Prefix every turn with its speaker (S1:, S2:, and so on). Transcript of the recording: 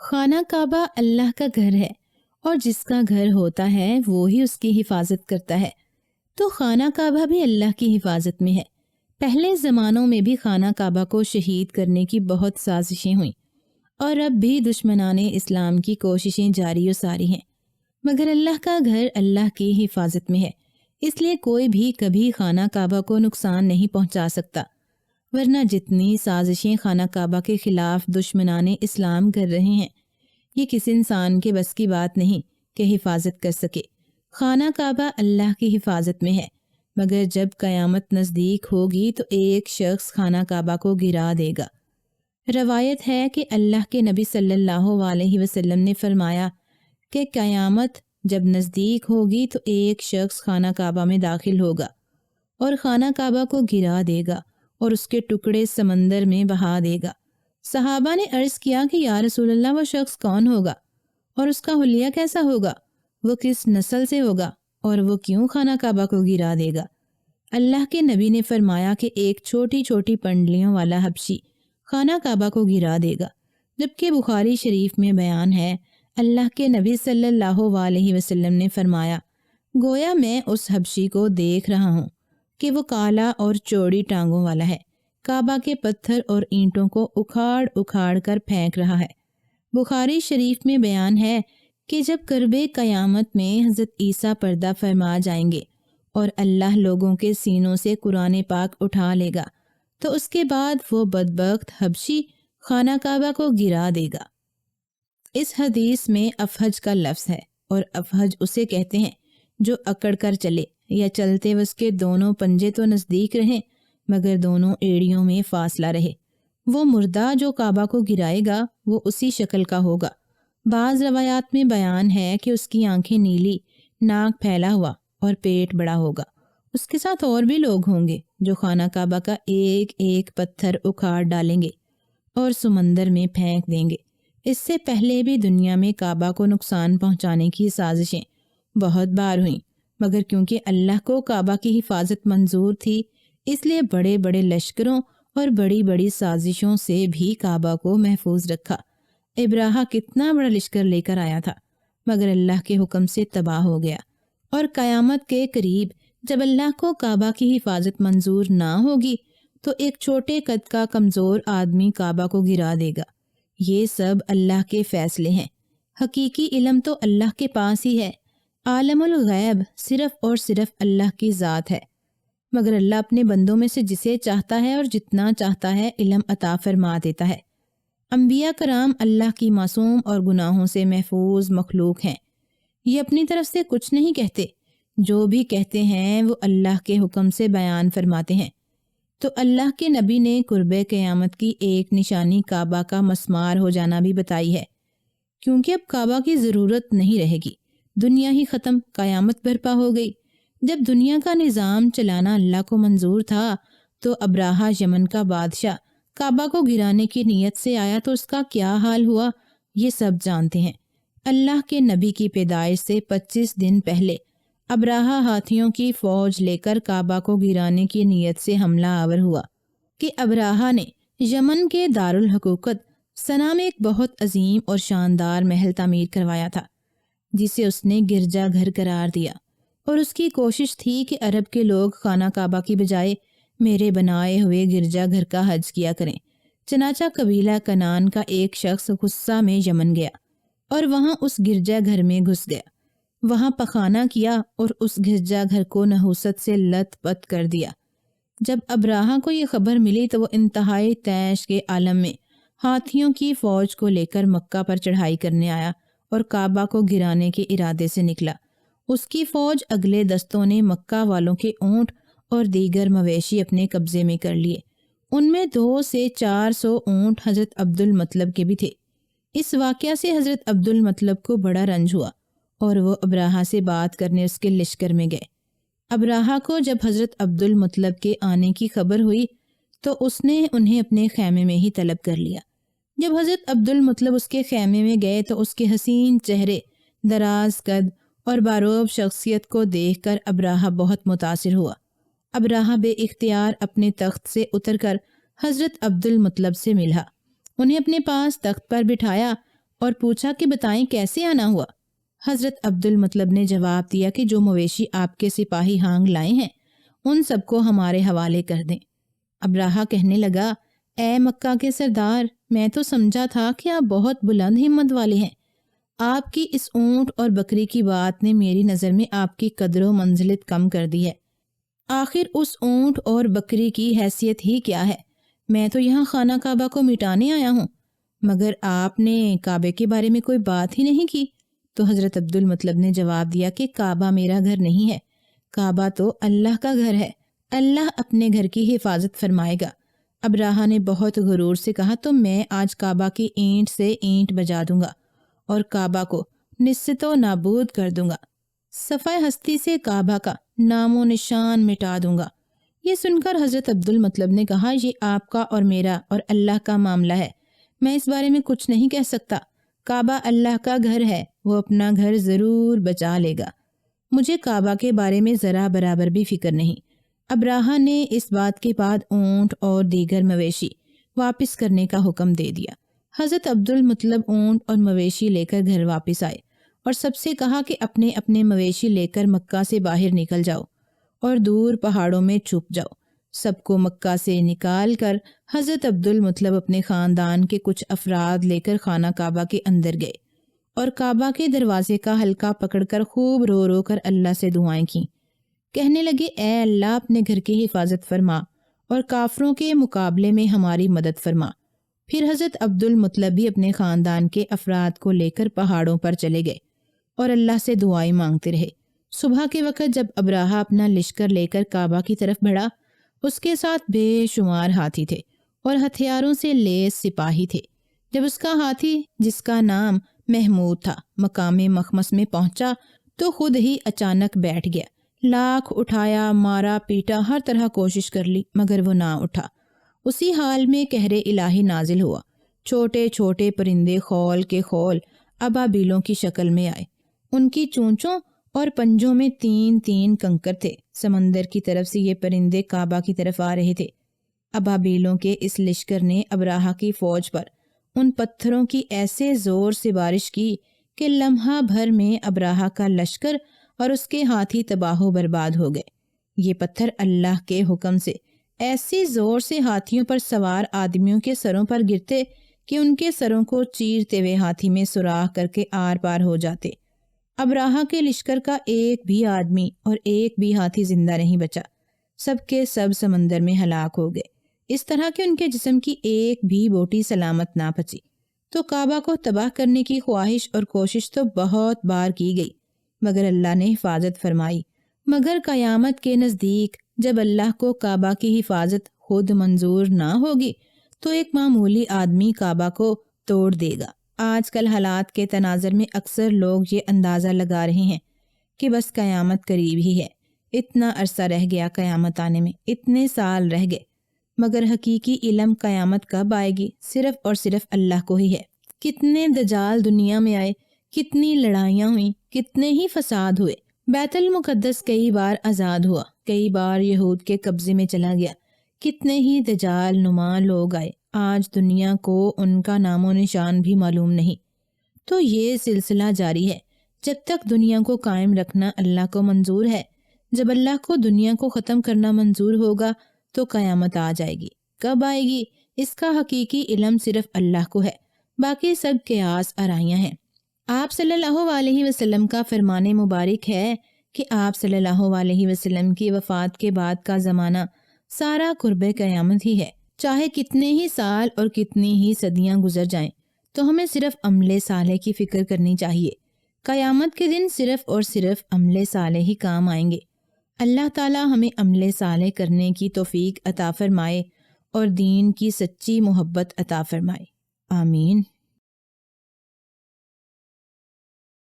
S1: خانہ کعبہ اللہ کا گھر ہے اور جس کا گھر ہوتا ہے وہ ہی اس کی حفاظت کرتا ہے، تو خانہ کعبہ بھی اللہ کی حفاظت میں ہے۔ پہلے زمانوں میں بھی خانہ کعبہ کو شہید کرنے کی بہت سازشیں ہوئیں اور اب بھی دشمنان اسلام کی کوششیں جاری و ساری ہیں، مگر اللہ کا گھر اللہ کی حفاظت میں ہے، اس لیے کوئی بھی کبھی خانہ کعبہ کو نقصان نہیں پہنچا سکتا، ورنہ جتنی سازشیں خانہ کعبہ کے خلاف دشمنان اسلام کر رہے ہیں، یہ کسی انسان کے بس کی بات نہیں کہ حفاظت کر سکے۔ خانہ کعبہ اللہ کی حفاظت میں ہے، مگر جب قیامت نزدیک ہوگی تو ایک شخص خانہ کعبہ کو گرا دے گا۔ روایت ہے کہ اللہ کے نبی صلی اللہ علیہ وسلم نے فرمایا کہ قیامت جب نزدیک ہوگی تو ایک شخص خانہ کعبہ میں داخل ہوگا اور خانہ کعبہ کو گرا دے گا اور اس کے ٹکڑے سمندر میں بہا دے گا۔ صحابہ نے عرض کیا کہ یا رسول اللہ، وہ شخص کون ہوگا اور اس کا حلیہ کیسا ہوگا؟ وہ کس نسل سے ہوگا اور وہ کیوں خانہ کعبہ کو گرا دے گا؟ اللہ کے نبی نے فرمایا کہ ایک چھوٹی چھوٹی پنڈلیوں والا حبشی خانہ کعبہ کو گرا دے گا، جبکہ بخاری شریف میں بیان ہے اللہ کے نبی صلی اللہ علیہ وسلم نے فرمایا، گویا میں اس حبشی کو دیکھ رہا ہوں کہ وہ کالا اور چوڑی ٹانگوں والا ہے، کعبہ کے پتھر اور اینٹوں کو اکھاڑ اکھاڑ کر پھینک رہا ہے۔ بخاری شریف میں بیان ہے کہ جب کرب قیامت میں حضرت عیسیٰ پردہ فرما جائیں گے اور اللہ لوگوں کے سینوں سے قرآن پاک اٹھا لے گا تو اس کے بعد وہ بدبخت حبشی خانہ کعبہ کو گرا دے گا۔ اس حدیث میں افحج کا لفظ ہے، اور افحج اسے کہتے ہیں جو اکڑ کر چلے یا چلتے اس کے دونوں پنجے تو نزدیک رہیں مگر دونوں ایڑیوں میں فاصلہ رہے۔ وہ مردہ جو کعبہ کو گرائے گا وہ اسی شکل کا ہوگا۔ بعض روایات میں بیان ہے کہ اس کی آنکھیں نیلی، ناک پھیلا ہوا اور پیٹ بڑا ہوگا۔ اس کے ساتھ اور بھی لوگ ہوں گے جو خانہ کعبہ کا ایک ایک پتھر اکھاڑ ڈالیں گے اور سمندر میں پھینک دیں گے۔ اس سے پہلے بھی دنیا میں کعبہ کو نقصان پہنچانے کی سازشیں بہت بار ہوئیں، مگر کیونکہ اللہ کو کعبہ کی حفاظت منظور تھی، اس لیے بڑے بڑے لشکروں اور بڑی بڑی سازشوں سے بھی کعبہ کو محفوظ رکھا۔ ابراہہ کتنا بڑا لشکر لے کر آیا تھا، مگر اللہ کے حکم سے تباہ ہو گیا، اور قیامت کے قریب جب اللہ کو کعبہ کی حفاظت منظور نہ ہوگی تو ایک چھوٹے قد کا کمزور آدمی کعبہ کو گرا دے گا۔ یہ سب اللہ کے فیصلے ہیں۔ حقیقی علم تو اللہ کے پاس ہی ہے۔ عالم الغیب صرف اور صرف اللہ کی ذات ہے، مگر اللہ اپنے بندوں میں سے جسے چاہتا ہے اور جتنا چاہتا ہے علم عطا فرما دیتا ہے۔ انبیاء کرام اللہ کی معصوم اور گناہوں سے محفوظ مخلوق ہیں۔ یہ اپنی طرف سے کچھ نہیں کہتے، جو بھی کہتے ہیں وہ اللہ کے حکم سے بیان فرماتے ہیں۔ تو اللہ کے نبی نے قرب قیامت کی ایک نشانی کعبہ کا مسمار ہو جانا بھی بتائی ہے، کیونکہ اب کعبہ کی ضرورت نہیں رہے گی، دنیا ہی ختم، قیامت برپا ہو گئی۔ جب دنیا کا نظام چلانا اللہ کو منظور تھا تو ابراہہ یمن کا بادشاہ کعبہ کو گرانے کی نیت سے آیا تو اس کا کیا حال ہوا یہ سب جانتے ہیں۔ اللہ کے نبی کی پیدائش سے 25 دن پہلے ابراہہ ہاتھیوں کی فوج لے کر کعبہ کو گرانے کی نیت سے حملہ آور ہوا کہ ابراہہ نے یمن کے دارالحقوقت صنعا میں ایک بہت عظیم اور شاندار محل تعمیر کروایا تھا، جسے اس نے گرجا گھر قرار دیا، اور اس کی کوشش تھی کہ عرب کے لوگ خانہ کعبہ کی بجائے میرے بنائے ہوئے گرجا گھر کا حج کیا کریں۔ چنانچہ قبیلہ کنان کا ایک شخص غصہ میں یمن گیا اور وہاں اس گرجا گھر میں گھس گیا، وہاں پخانہ کیا اور اس گرجا گھر کو نحوست سے لت پت کر دیا۔ جب ابراہہ کو یہ خبر ملی تو وہ انتہائی طیش کے عالم میں ہاتھیوں کی فوج کو لے کر مکہ پر چڑھائی کرنے آیا اور کعبہ کو گرانے کے ارادے سے نکلا۔ اس کی فوج اگلے دستوں نے مکہ والوں کے اونٹ اور دیگر مویشی اپنے قبضے میں کر لیے۔ ان میں 200 سے 400 اونٹ حضرت عبد المطلب کے بھی تھے۔ اس واقعہ سے حضرت عبد المطلب کو بڑا رنج ہوا اور وہ ابراہہ سے بات کرنے اس کے لشکر میں گئے۔ ابراہہ کو جب حضرت عبد المطلب کے آنے کی خبر ہوئی تو اس نے انہیں اپنے خیمے میں ہی طلب کر لیا۔ جب حضرت عبد المطلب اس کے خیمے میں گئے تو اس کے حسین چہرے، دراز قد اور باروب شخصیت کو دیکھ کر ابراہہ بہت متاثر ہوا۔ ابراہہ بے اختیار اپنے تخت سے اتر کر حضرت عبد المطلب سے ملا، انہیں اپنے پاس تخت پر بٹھایا اور پوچھا کہ بتائیں کیسے آنا ہوا؟ حضرت عبد المطلب نے جواب دیا کہ جو مویشی آپ کے سپاہی ہانگ لائے ہیں ان سب کو ہمارے حوالے کر دیں۔ ابراہہ کہنے لگا، اے مکہ کے سردار، میں تو سمجھا تھا کہ آپ بہت بلند ہمت والے ہیں۔ آپ کی اس اونٹ اور بکری کی بات نے میری نظر میں آپ کی قدر و منزلت کم کر دی ہے۔ آخر اس اونٹ اور بکری کی حیثیت ہی کیا ہے؟ میں تو یہاں خانہ کعبہ کو مٹانے آیا ہوں، مگر آپ نے کعبے کے بارے میں کوئی بات ہی نہیں کی۔ تو حضرت عبد المطلب نے جواب دیا کہ کعبہ میرا گھر نہیں ہے، کعبہ تو اللہ کا گھر ہے، اللہ اپنے گھر کی حفاظت فرمائے گا۔ ابراہہ نے بہت غرور سے کہا، تو میں آج کعبہ کی اینٹ سے اینٹ بجا دوں گا اور کعبہ کو نصف و نابود کر دوں گا، صفحہ ہستی سے کعبہ کا نام و نشان مٹا دوں گا۔ یہ سن کر حضرت عبد المطلب نے کہا، یہ آپ کا اور میرا اور اللہ کا معاملہ ہے، میں اس بارے میں کچھ نہیں کہہ سکتا۔ کعبہ اللہ کا گھر ہے، وہ اپنا گھر ضرور بچا لے گا، مجھے کعبہ کے بارے میں ذرا برابر بھی فکر نہیں۔ ابراہہ نے اس بات کے بعد اونٹ اور دیگر مویشی واپس کرنے کا حکم دے دیا۔ حضرت عبد المطلب اونٹ اور مویشی لے کر گھر واپس آئے اور سب سے کہا کہ اپنے اپنے مویشی لے کر مکہ سے باہر نکل جاؤ اور دور پہاڑوں میں چھپ جاؤ۔ سب کو مکہ سے نکال کر حضرت عبد المطلب اپنے خاندان کے کچھ افراد لے کر خانہ کعبہ کے اندر گئے اور کعبہ کے دروازے کا حلقہ پکڑ کر خوب رو رو کر اللہ سے دعائیں کیں۔ کہنے لگے، اے اللہ، اپنے گھر کی حفاظت فرما اور کافروں کے مقابلے میں ہماری مدد فرما۔ پھر حضرت عبد المطلب بھی اپنے خاندان کے افراد کو لے کر پہاڑوں پر چلے گئے اور اللہ سے دعائیں مانگتے رہے۔ صبح کے وقت جب ابراہہ اپنا لشکر لے کر کعبہ کی طرف بڑھا، اس کے ساتھ بے شمار ہاتھی تھے اور ہتھیاروں سے لیس سپاہی تھے۔ جب اس کا ہاتھی، جس کا نام محمود تھا، مقام مخمس میں پہنچا تو خود ہی اچانک بیٹھ گیا۔ لاکھ اٹھایا، مارا پیٹا، ہر طرح کوشش کر لی، مگر وہ نہ اٹھا۔ اسی حال میں قہر الہی نازل ہوا۔ چھوٹے چھوٹے پرندے خول کے خول ابابیلوں کی شکل میں آئے۔ ان کی چونچوں اور پنجوں میں 3 کنکر تھے۔ سمندر کی طرف سے یہ پرندے کعبہ کی طرف آ رہے تھے۔ ابابیلوں کے اس لشکر نے ابراہہ کی فوج پر ان پتھروں کی ایسے زور سے بارش کی کہ لمحہ بھر میں ابراہہ کا لشکر اور اس کے ہاتھی تباہ و برباد ہو گئے۔ یہ پتھر اللہ کے حکم سے ایسی زور سے ہاتھیوں پر سوار آدمیوں کے سروں پر گرتے کہ ان کے سروں کو چیرتے ہوئے ہاتھی میں سوراخ کر کے آر پار ہو جاتے۔ ابراہہ کے لشکر کا ایک بھی آدمی اور ایک بھی ہاتھی زندہ نہیں بچا، سب کے سب سمندر میں ہلاک ہو گئے، اس طرح کہ ان کے جسم کی ایک بھی بوٹی سلامت نہ بچی۔ تو کعبہ کو تباہ کرنے کی خواہش اور کوشش تو بہت بار کی گئی، مگر اللہ نے حفاظت فرمائی۔ مگر قیامت کے نزدیک جب اللہ کو کعبہ کی حفاظت خود منظور نہ ہوگی تو ایک معمولی آدمی کعبہ کو توڑ دے گا۔ آج کل حالات کے تناظر میں اکثر لوگ یہ اندازہ لگا رہے ہیں کہ بس قیامت قریب ہی ہے، اتنا عرصہ رہ گیا قیامت آنے میں، اتنے سال رہ گئے، مگر حقیقی علم قیامت کب آئے گی صرف اور صرف اللہ کو ہی ہے۔ کتنے دجال دنیا میں آئے، کتنی لڑائیاں ہوئیں، کتنے ہی فساد ہوئے، بیت المقدس کئی بار آزاد ہوا، کئی بار یہود کے قبضے میں چلا گیا، کتنے ہی دجال نما لوگ آئے، آج دنیا کو ان کا نام و نشان بھی معلوم نہیں۔ تو یہ سلسلہ جاری ہے جب تک دنیا کو قائم رکھنا اللہ کو منظور ہے۔ جب اللہ کو دنیا کو ختم کرنا منظور ہوگا تو قیامت آ جائے گی۔ کب آئے گی اس کا حقیقی علم صرف اللہ کو ہے، باقی سب قیاس آرائیاں ہیں۔ آپ صلی اللہ علیہ وسلم کا فرمان مبارک ہے کہ آپ صلی اللہ علیہ وسلم کی وفات کے بعد کا زمانہ سارا قرب قیامت ہی ہے۔ چاہے کتنے ہی سال اور کتنی ہی صدیاں گزر جائیں تو ہمیں صرف عمل صالح کی فکر کرنی چاہیے۔ قیامت کے دن صرف اور صرف عمل صالح ہی کام آئیں گے۔ اللہ تعالی ہمیں عمل صالح کرنے کی توفیق عطا فرمائے اور دین کی سچی محبت عطا فرمائے، آمین۔